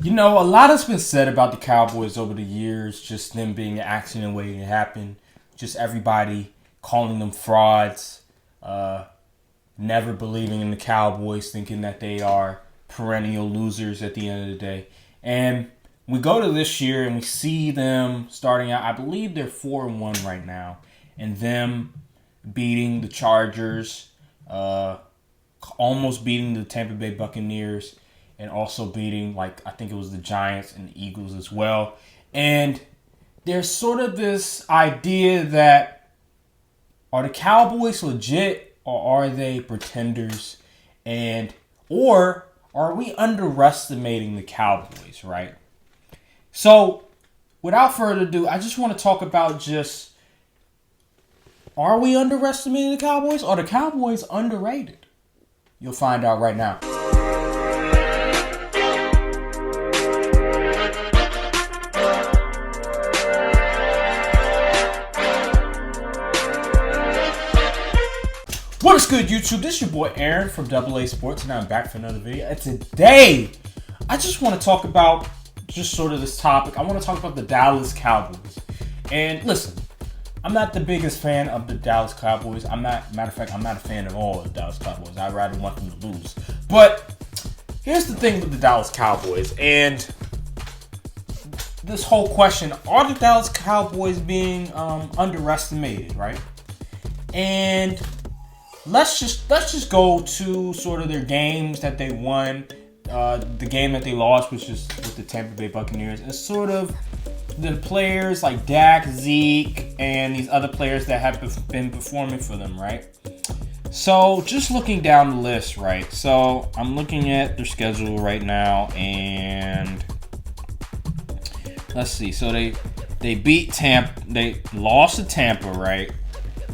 You know, a lot has been said about the Cowboys over the years, just them being an accident waiting to happen, just everybody calling them frauds, uh, never believing in the Cowboys, thinking that they are perennial losers at the end of the day. And we go to this year and we see them starting out, I believe they're 4-1 right now, and them beating the Chargers, almost beating the Tampa Bay Buccaneers, and also beating, like, I think it was the Giants and the Eagles as well. And there's sort of this idea that, are the Cowboys legit or are they pretenders? Or are we underestimating the Cowboys, right? So, without further ado, I just want to talk about just, are we underestimating the Cowboys? Are the Cowboys underrated? You'll find out right now. What is good, YouTube? This is your boy Aaron from Double A Sports, and I'm back for another video. And today, I just want to talk about just sort of this topic. I want to talk about the Dallas Cowboys. And listen, I'm not the biggest fan of the Dallas Cowboys. Matter of fact, I'm not a fan at all of the Dallas Cowboys. I'd rather want them to lose. But here's the thing with the Dallas Cowboys and this whole question: are the Dallas Cowboys being underestimated, right? And let's just go to sort of their games that they won. The game that they lost, which is with the Tampa Bay Buccaneers, and sort of the players like Dak, Zeke, and these other players that have been performing for them, right? So just looking down the list, right? So I'm looking at their schedule right now, and let's see. So they beat Tampa. They lost to Tampa, right?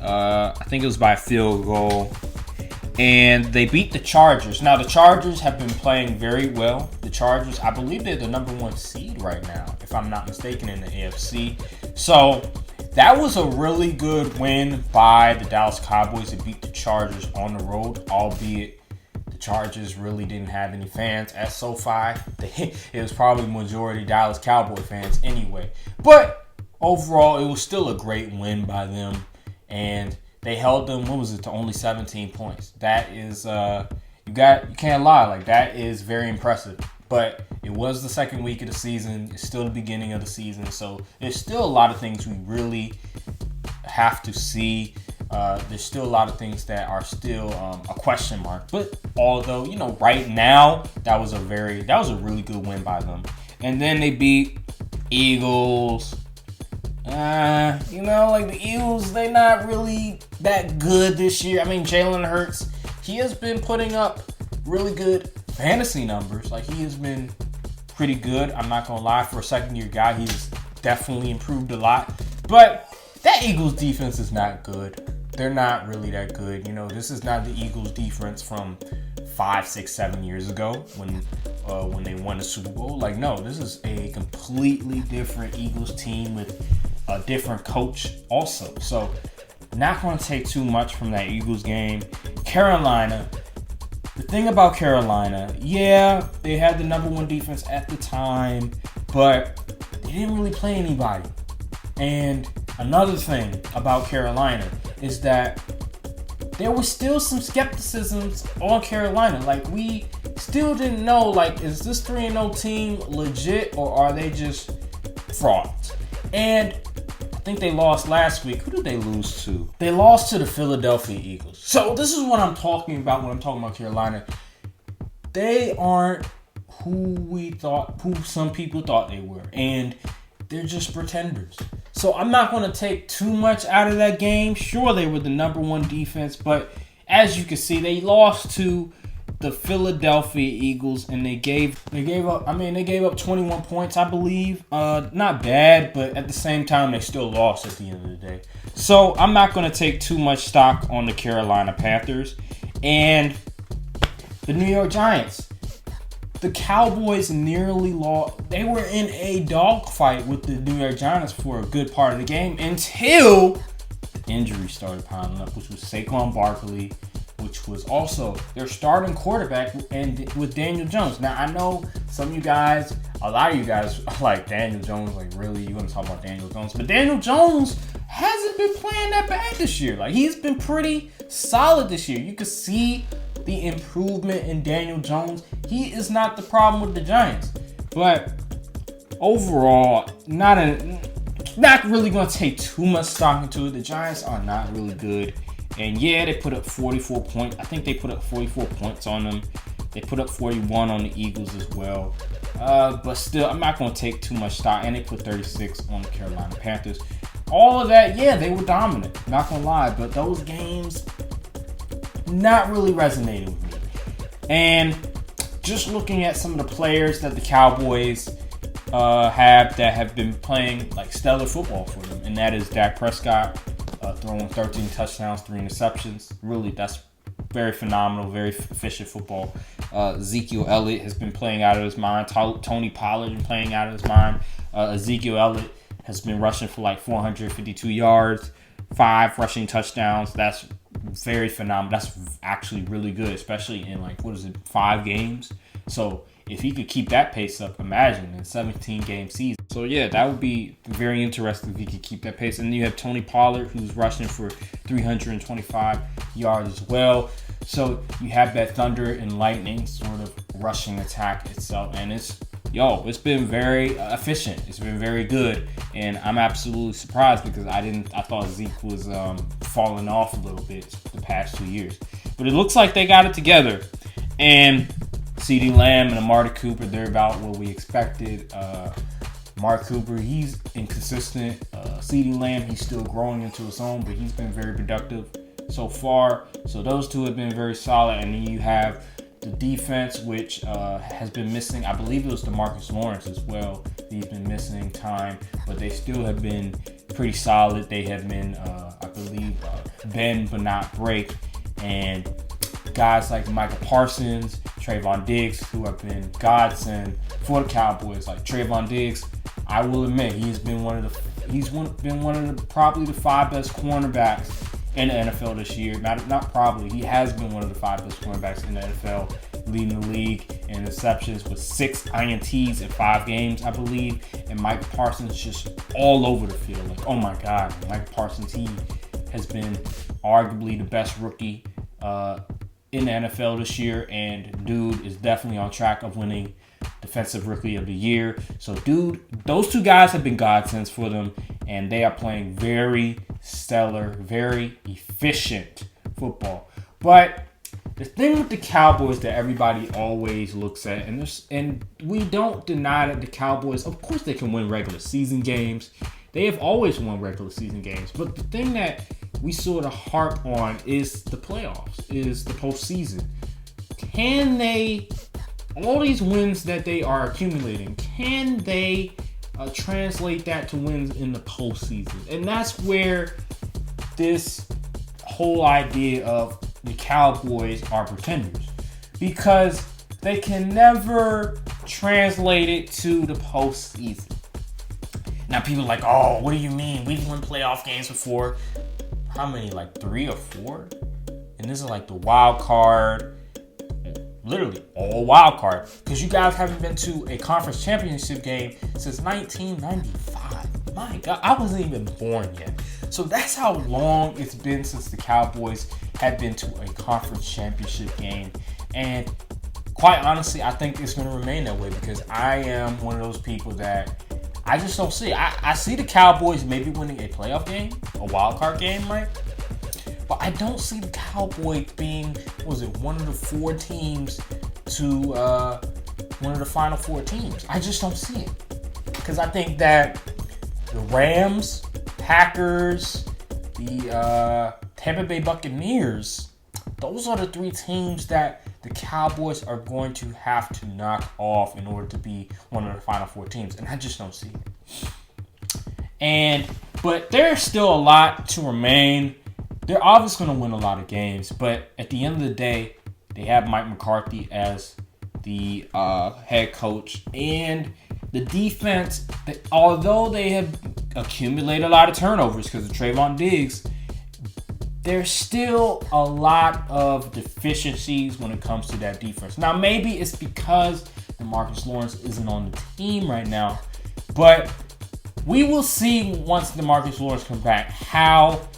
I think it was by a field goal. And they beat the Chargers. Now, the Chargers have been playing very well. The Chargers, I believe they're the number one seed right now, if I'm not mistaken, in the AFC. So that was a really good win by the Dallas Cowboys to beat the Chargers on the road, albeit the Chargers really didn't have any fans at SoFi. It was probably majority Dallas Cowboy fans anyway. But overall, it was still a great win by them. And they held them, what was it, to only 17 points. That is, you can't lie, like, that is very impressive. But it was the second week of the season. It's still the beginning of the season. So there's still a lot of things we really have to see. There's still a lot of things that are still a question mark. But although, you know, right now, that was a really good win by them. And then they beat Eagles. You know, like the Eagles, they're not really that good this year. I mean, Jalen Hurts, he has been putting up really good fantasy numbers. Like, he has been pretty good. I'm not going to lie. For a second-year guy, he's definitely improved a lot. But that Eagles defense is not good. They're not really that good. You know, this is not the Eagles defense from 5, 6, 7 years ago when they won the Super Bowl. Like, no, this is a completely different Eagles team with a different coach also. So, not going to take too much from that Eagles game. Carolina, the thing about Carolina, yeah, they had the number one defense at the time, but they didn't really play anybody. And another thing about Carolina is that there was still some skepticisms on Carolina. Like, we still didn't know, like, is this 3-0 team legit or are they just frauds? And I think they lost last week. Who did they lose to? They lost to the Philadelphia Eagles. So this is what I'm talking about when I'm talking about Carolina. They aren't who some people thought they were. And they're just pretenders. So I'm not going to take too much out of that game. Sure, they were the number one defense, but as you can see, they lost to the Philadelphia Eagles, and they gave up 21 points, I believe. Not bad, but at the same time, they still lost at the end of the day. So I'm not going to take too much stock on the Carolina Panthers and the New York Giants. The Cowboys nearly lost. They were in a dogfight with the New York Giants for a good part of the game until the injuries started piling up, which was Saquon Barkley, which was also their starting quarterback, and with Daniel Jones. Now, I know some of you guys a lot of you guys are like Daniel Jones. Like, really, you want to talk about Daniel Jones? But Daniel Jones hasn't been playing that bad this year. Like, he's been pretty solid this year. You can see the improvement in Daniel Jones. He is not the problem with the Giants. But overall, not really going to take too much stock into it. The Giants are not really good. And yeah, they put up 44 points. I think they put up 44 points on them. They put up 41 on the Eagles as well. But still, I'm not going to take too much stock. And they put 36 on the Carolina Panthers. All of that, yeah, they were dominant. Not going to lie. But those games, not really resonating with me. And just looking at some of the players that the Cowboys have been playing like stellar football for them. And that is Dak Prescott. Throwing 13 touchdowns, 3 interceptions. Really, that's very phenomenal, very efficient football. Ezekiel Elliott has been playing out of his mind. Tony Pollard has been playing out of his mind. Ezekiel Elliott has been rushing for like 452 yards, 5 rushing touchdowns. That's very phenomenal. That's actually really good, especially in 5 games. So if he could keep that pace up, imagine in a 17-game season. So yeah, that would be very interesting if he could keep that pace. And then you have Tony Pollard, who's rushing for 325 yards as well. So you have that thunder and lightning sort of rushing attack itself. And it's been very efficient. It's been very good. And I'm absolutely surprised because I thought Zeke was falling off a little bit the past 2 years. But it looks like they got it together. And CeeDee Lamb and Amari Cooper, they're about what we expected. Amari Cooper, he's inconsistent. CeeDee Lamb, he's still growing into his own, but he's been very productive so far. So those two have been very solid. And then you have the defense, which has been missing. I believe it was DeMarcus Lawrence as well. He's been missing time, but they still have been pretty solid. They have been, I believe, bend but not break. And guys like Micah Parsons, Trayvon Diggs, who have been godsend for the Cowboys. Like Trayvon Diggs, I will admit, he's been one of the probably the 5 best cornerbacks in the NFL this year. Not probably, he has been one of the 5 best cornerbacks in the NFL, leading the league in interceptions with 6 INTs in 5 games, I believe. And Micah Parsons just all over the field. Like, oh my God, Micah Parsons, he has been arguably the best rookie in the NFL this year, and dude is definitely on track of winning Defensive Rookie of the Year. So, dude, those 2 guys have been godsends for them, and they are playing very stellar, very efficient football. But the thing with the Cowboys that everybody always looks at, and we don't deny that the Cowboys, of course, they can win regular season games. They have always won regular season games. But the thing that we sort of harp on is the playoffs, is the postseason. Can they, all these wins that they are accumulating, can they translate that to wins in the postseason? And that's where this whole idea of the Cowboys are pretenders, because they can never translate it to the postseason. Now people are like, oh, what do you mean? We've won playoff games before. How many? Like 3 or 4? And this is like the wild card. Literally all wild card. Because you guys haven't been to a conference championship game since 1995. My God, I wasn't even born yet. So that's how long it's been since the Cowboys have been to a conference championship game. And quite honestly, I think it's going to remain that way because I am one of those people that I just don't see. I see the Cowboys maybe winning a playoff game, a wild card game, right? But I don't see the Cowboys being, one of the 4 teams to one of the final 4 teams. I just don't see it. Because I think that the Rams, Packers, the Tampa Bay Buccaneers, those are the 3 teams that the Cowboys are going to have to knock off in order to be one of the final 4 teams. And I just don't see it. But there's still a lot to remain. They're obviously going to win a lot of games. But at the end of the day, they have Mike McCarthy as the head coach. And the defense, although they have accumulated a lot of turnovers because of Trayvon Diggs, there's still a lot of deficiencies when it comes to that defense. Now, maybe it's because DeMarcus Lawrence isn't on the team right now. But we will see once DeMarcus Lawrence comes back how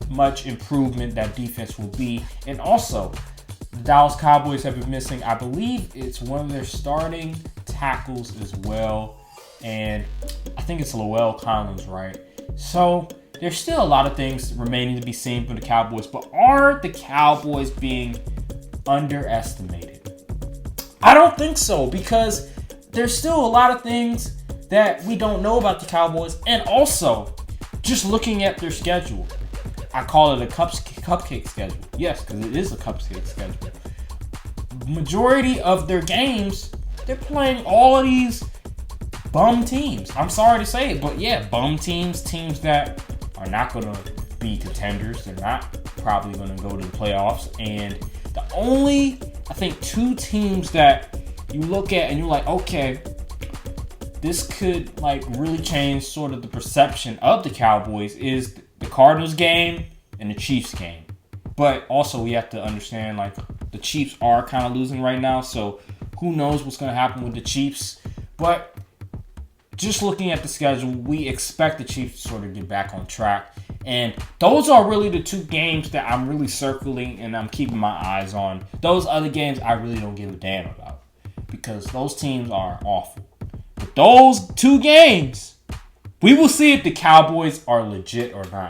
much improvement that defense will be. And also, the Dallas Cowboys have been missing, I believe it's one of their starting tackles as well. And I think it's Lowell Collins, right? So there's still a lot of things remaining to be seen from the Cowboys. But are the Cowboys being underestimated? I don't think so, because there's still a lot of things that we don't know about the Cowboys. And also, just looking at their schedule, I call it a cupcake schedule. Yes, because it is a cupcake schedule. Majority of their games, they're playing all of these bum teams. I'm sorry to say it, but yeah, bum teams that are not going to be contenders. They're not probably going to go to the playoffs. And the only, I think, 2 teams that you look at and you're like, okay, this could like really change sort of the perception of the Cowboys is the Cardinals game and the Chiefs game. But also we have to understand like the Chiefs are kind of losing right now. So who knows what's going to happen with the Chiefs. But just looking at the schedule, we expect the Chiefs to sort of get back on track. And those are really the 2 games that I'm really circling and I'm keeping my eyes on. Those other games I really don't give a damn about because those teams are awful. But those 2 games, we will see if the Cowboys are legit or not.